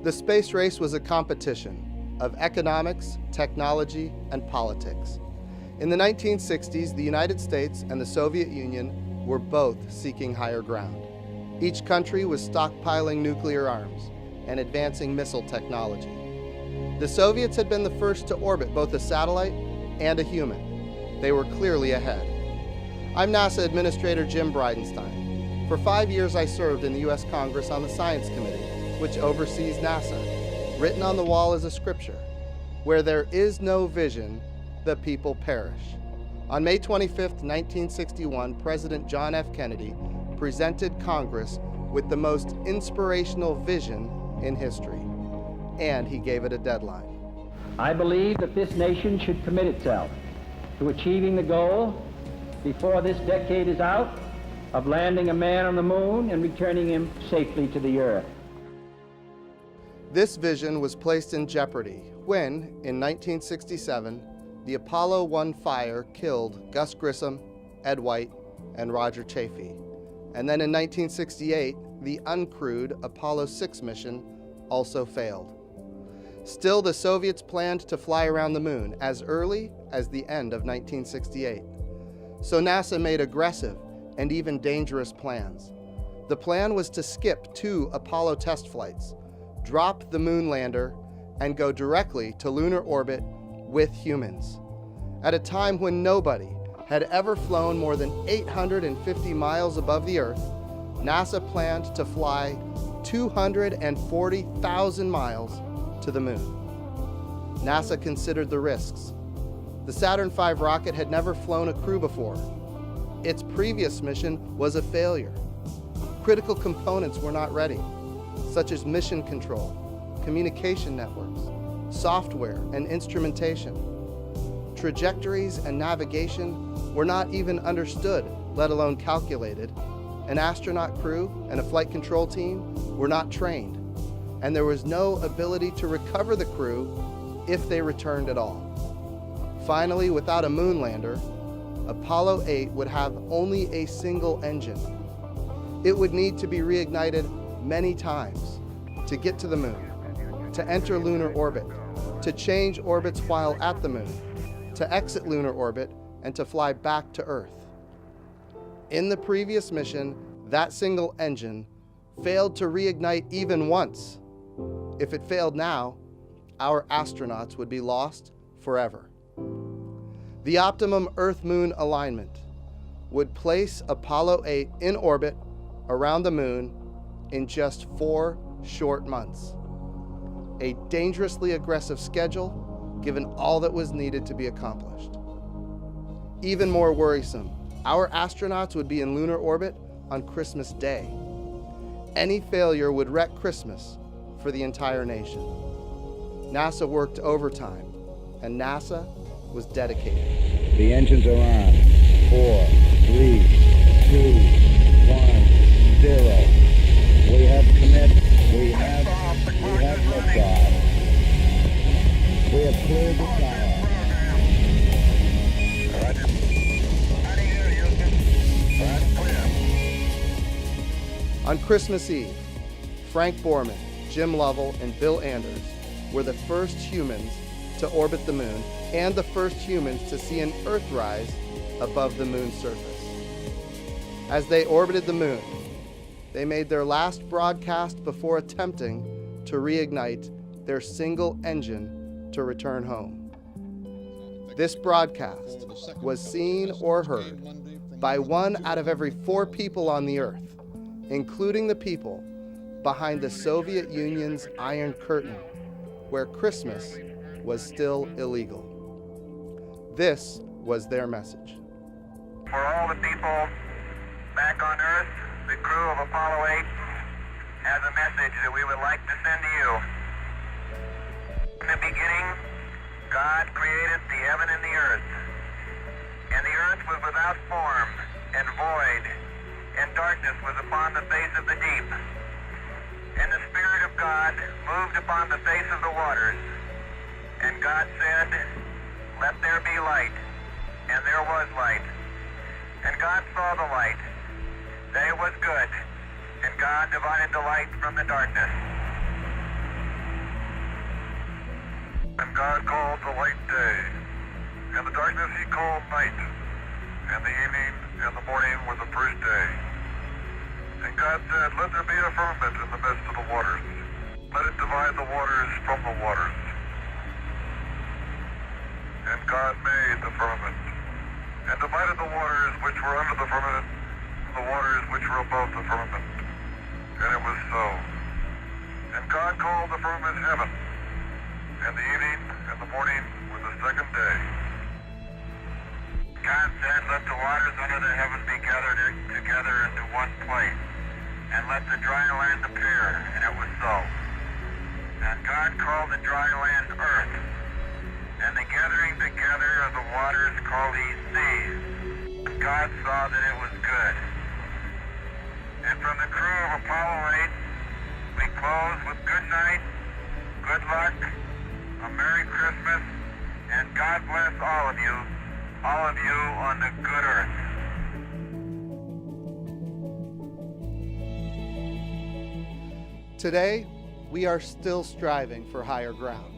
The space race was a competition of economics, technology, and politics. In the 1960s, the United States and the Soviet Union were both seeking higher ground. Each country was stockpiling nuclear arms and advancing missile technology. The Soviets had been the first to orbit both a satellite and a human. They were clearly ahead. I'm NASA Administrator Jim Bridenstine. For 5 years, I served in the U.S. Congress on the Science Committee, which oversees NASA. Written on the wall is a scripture: where there is no vision, the people perish. On May 25, 1961, President John F. Kennedy presented Congress with the most inspirational vision in history, and he gave it a deadline. I believe that this nation should commit itself to achieving the goal before this decade is out of landing a man on the moon and returning him safely to the earth. This vision was placed in jeopardy when, in 1967, the Apollo 1 fire killed Gus Grissom, Ed White, and Roger Chaffee. And then in 1968, the uncrewed Apollo 6 mission also failed. Still, the Soviets planned to fly around the moon as early as the end of 1968. So NASA made aggressive and even dangerous plans. The plan was to skip 2 Apollo test flights, drop the moon lander, and go directly to lunar orbit with humans. At a time when nobody had ever flown more than 850 miles above the Earth, NASA planned to fly 240,000 miles to the moon. NASA considered the risks. The Saturn V rocket had never flown a crew before. Its previous mission was a failure. Critical components were not ready, such as mission control, communication networks, software and instrumentation. Trajectories and navigation were not even understood, let alone calculated. An astronaut crew and a flight control team were not trained, and there was no ability to recover the crew if they returned at all. Finally, without a moon lander, Apollo 8 would have only a single engine. It would need to be reignited many times to get to the moon, to enter lunar orbit, to change orbits while at the moon, to exit lunar orbit, and to fly back to Earth. In the previous mission, that single engine failed to reignite even once. If it failed now, our astronauts would be lost forever. The optimum Earth-Moon alignment would place Apollo 8 in orbit around the moon in just 4 short months. A dangerously aggressive schedule, given all that was needed to be accomplished. Even more worrisome, our astronauts would be in lunar orbit on Christmas Day. Any failure would wreck Christmas for the entire nation. NASA worked overtime, and NASA was dedicated. The engines are on. 4, 3, 2, 1, 0. We have commit. We have liftoff. We have cleared the tower. On Christmas Eve, Frank Borman, Jim Lovell, and Bill Anders were the first humans to orbit the moon and the first humans to see an Earthrise above the moon's surface. As they orbited the moon, they made their last broadcast before attempting to reignite their single engine to return home. This broadcast was seen or heard by 1 out of every 4 people on the Earth, including the people behind the Soviet Union's Iron Curtain, where Christmas was still illegal. This was their message. For all the people back on Earth, the crew of Apollo 8 has a message that we would like to send to you. In the beginning, God created the heaven and the earth. And the earth was without form and void, and darkness was upon the face of the deep. And the Spirit of God moved upon the face of the waters. And God said, "Let there be light." And there was light. And God saw the light, that it was good. And God divided the light from the darkness. God called the light day, and the darkness he called night, and the evening and the morning were the first day. And God said, let there be a firmament in the midst of the waters. Let it divide the waters from the waters. And God made the firmament, and divided the waters which were under the firmament from the waters which were above the firmament. And it was so. And God called the firmament heaven, and the evening and the morning were the second day. God said, let the waters under the heaven be gathered together into one place, and let the dry land appear, and it was so. And God called the dry land earth, and the gathering together of the waters called he seas. God saw that it was good. And from the crew of Apollo 8, we close with good night, good luck, a Merry Christmas, and God bless all of you on the good earth. Today, we are still striving for higher ground.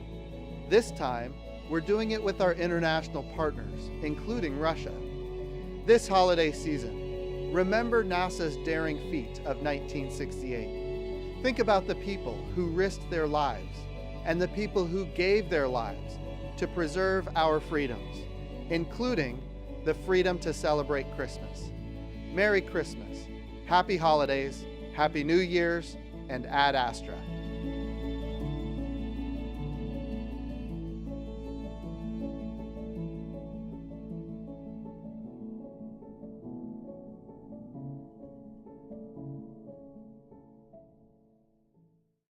This time, we're doing it with our international partners, including Russia. This holiday season, remember NASA's daring feat of 1968. Think about the people who risked their lives and the people who gave their lives to preserve our freedoms, including the freedom to celebrate Christmas. Merry Christmas, Happy Holidays, Happy New Year's, and Ad Astra.